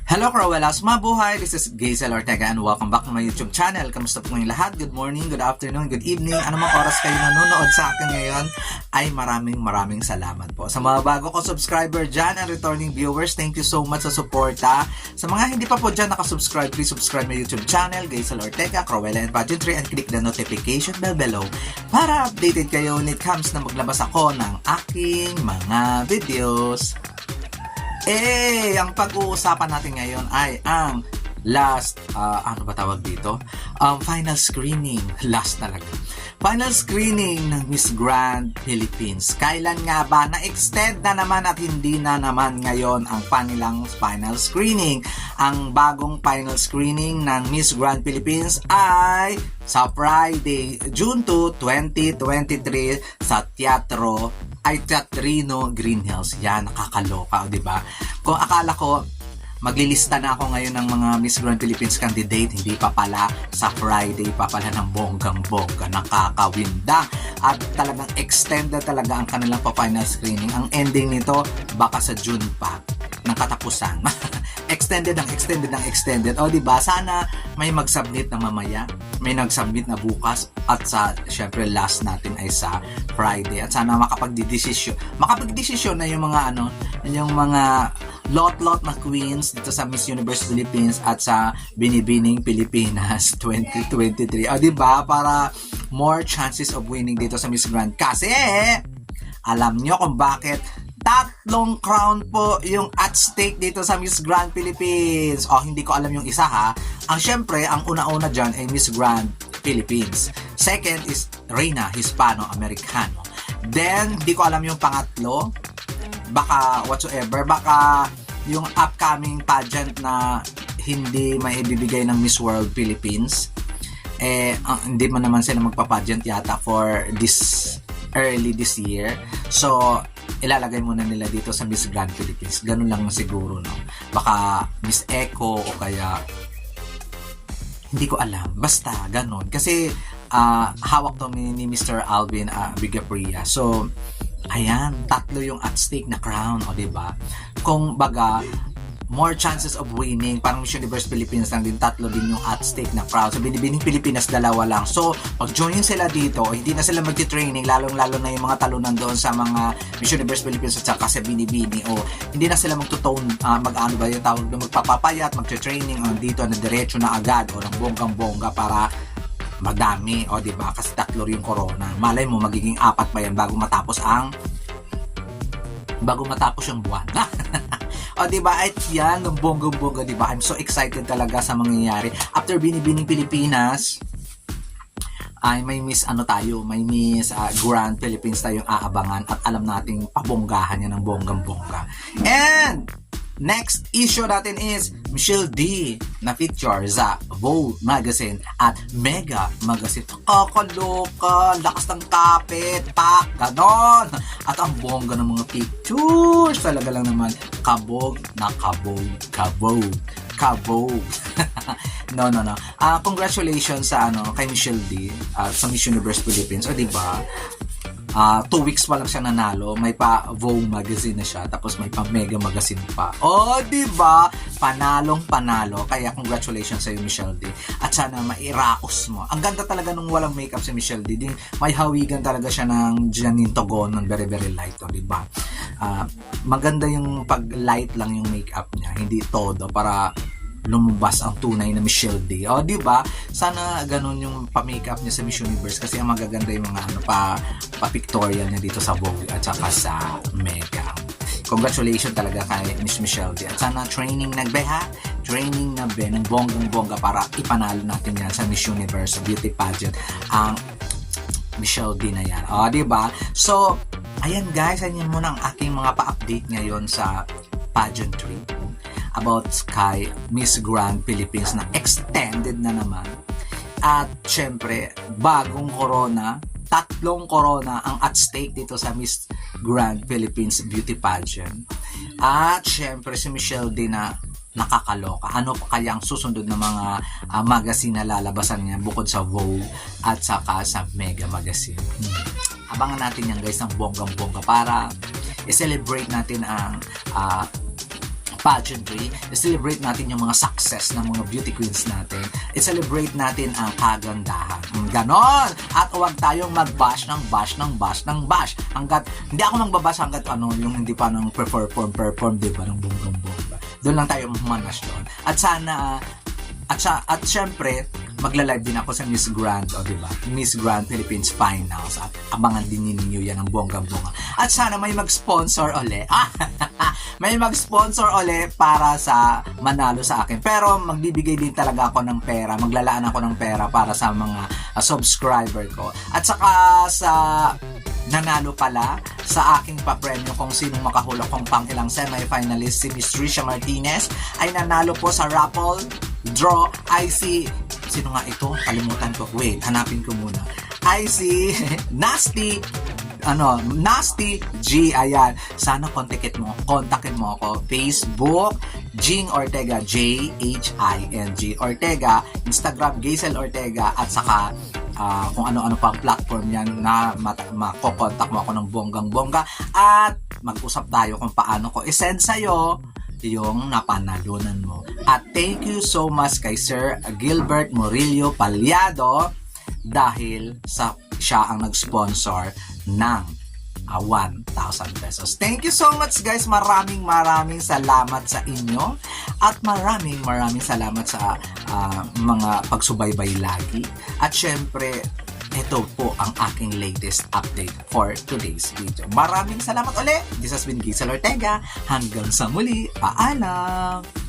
Hello Cruellas, mabuhay! This is Gazel Ortega and welcome back to my YouTube channel. Kamusta po kayong lahat? Good morning, good afternoon, good evening. Anumang oras kayo nanonood sa akin ngayon ay maraming salamat po. Sa mga bago ko subscriber dyan and returning viewers, thank you so much sa suporta. Sa mga hindi pa po dyan nakasubscribe, please subscribe my YouTube channel, Gazel Ortega, Cruella and Pageantry, and click the notification bell below para updated kayo when it comes na maglabas ako ng aking mga videos. Ang pag-uusapan natin ngayon ay ang last, ano ba tawag dito? Final screening. Last talaga. Final screening ng Miss Grand Philippines. Kailan nga ba? Na-extend na naman at hindi na naman ngayon ang kanilang final screening. Ang bagong final screening ng Miss Grand Philippines ay sa Friday, June 2, 2023 sa Teatrino Green Hills. Yan, nakakaloka, di ba? Kung akala ko, maglilista na ako ngayon ng mga Miss Grand Philippines candidate, hindi pa pala. Sa Friday pa pala ng bonggang-bongga, nakakawindang. At talagang extended talaga ang kanilang pa-final screening. Ang ending nito, baka sa June pa, ng katapusan. extended. O diba, sana may mag-submit na mamaya, may nag-submit na bukas, at sa, syempre, last natin ay sa Friday. At sana makapagdesisyon na yung mga yung mga lot na queens dito sa Miss Universe Philippines at sa Binibining Pilipinas 2023. O diba, para more chances of winning dito sa Miss Grand. Kasi, alam nyo kung bakit 3 crown po yung at stake dito sa Miss Grand Philippines. Hindi ko alam yung isa ha. Syempre, ang una-una dyan ay Miss Grand Philippines. Second is Reina Hispano-Americano. Then, hindi ko alam yung pangatlo. Baka whatsoever. Baka yung upcoming pageant na hindi maibibigay ng Miss World Philippines. Hindi man naman sila magpa-pageant yata for early this year. So, ilalagay muna nila dito sa Miss Grand Philippines. Ganun lang siguro, no? Baka Miss Echo o kaya hindi ko alam. Basta, ganun. Kasi, hawak to ni Mr. Alvin Bigapria. So, ayan, 3 yung at stake na crown, o diba? Kung baga, more chances of winning, parang Miss Universe Philippines lang din, 3 din yung at stake na crown. So, Binibining Pilipinas, 2 lang. So, pag join sila dito, hindi na sila magti-training, lalong-lalo na yung mga talunan doon sa mga Miss Universe Philippines at saka sa Binibini, hindi na sila magtutone, yung tawag na magpapapayat, magti-training, dito na diretso na agad, ng bonggang-bongga para madami, diba? Kasi 3 yung corona. Malay mo, magiging 4 pa yan bago matapos yung buwan. Diba? At yan, ng bonggang-bongga, diba? I'm so excited talaga sa mangyayari. After Binibining Pilipinas, ay may Miss may Miss Grand Philippines tayong aabangan at alam nating pabonggahan yan ng bonggang-bongga. And next issue natin is Michelle D na feature sa Vogue Magazine at Mega Magazine. Kakaloka, lakas ng kapit, ganon. At ang bongga ng mga pictures, talaga lang naman, kabog na kabog. No. Congratulations sa kay Michelle D sa Miss Universe Philippines. Diba? 2 weeks pa lang siya nanalo, may pa Vogue Magazine na siya, tapos may pa Mega Magazine pa. Diba? Panalo. Kaya congratulations sa iyo, Michelle D. At sana mairaos mo. Ang ganda talaga nung walang makeup si Michelle D. May hawigan talaga siya ng Janine Togon, ng very light, diba? Maganda yung pag light lang yung makeup niya, hindi todo, para lumabas ang tunay na Michelle D. Diba? Sana ganun yung pa-makeup niya sa Miss Universe kasi ang magaganda yung mga pa-pictorial niya dito sa Vogue at saka sa Mega. Congratulations talaga kay Miss Michelle D. At sana training na ng bonggang-bongga para ipanalo natin yan sa Miss Universe beauty pageant ang Michelle D na yan. Diba? So, ayan guys, ayan muna ang aking mga pa-update ngayon sa pageantry about kay Miss Grand Philippines na extended na naman. At syempre, bagong corona, 3 corona ang at stake dito sa Miss Grand Philippines Beauty Pageant. At syempre si Michelle D na nakakaloka. Ano pa kaya ang susunod na mga magazine na lalabasan niya bukod sa Vogue at saka sa Mega Magazine? Abangan natin yan guys ng bonggang-bongga para i-celebrate natin ang pageantry, i-celebrate natin yung mga success ng mga beauty queens natin, i-celebrate natin ang kagandahan. Ganon! At huwag tayong mag-bash ng bash ng bash ng bash. Hanggat, hindi ako nang babash hanggat yung hindi pa nang perform, diba, ng bonggang-bongga. Doon lang tayo manas doon. At sana, at syempre, magla-live din ako sa Miss Grand, diba? Miss Grand Philippines Finals. At abangan din ninyo yan ng bonggang-bongga. At sana may mag-sponsor uli. May mag-sponsor uli para sa manalo sa akin. Pero magbibigay din talaga ako ng pera. Maglalaan ako ng pera para sa mga subscriber ko. At saka sa nanalo pala sa aking papremyo kung sinong makahulog kong pang ilang semi-finalist, si Miss Trisha Martinez ay nanalo po sa raffle draw IC. Sino nga ito? Kalimutan ko. Wait, hanapin ko muna. IC Nasty Nasty G. Ayan. Sana kontakin mo ako. Facebook, Jing Ortega, Jhing Ortega. Instagram, Gazel Ortega. At saka kung ano-ano pang platform yan na makokontak mo ako ng bonggang-bongga. At mag-usap tayo kung paano ko isend sa'yo yung napanalunan mo. At thank you so much kay Sir Gilbert Murillo Palyado dahil siya ang nag-sponsor ng 1,000 pesos. Thank you so much guys. Maraming salamat sa inyo at maraming salamat sa mga pagsubaybay lagi. At syempre, ito po ang aking latest update for today's video. Maraming salamat ulit. This has been Gazel Ortega. Hanggang sa muli. Paalam!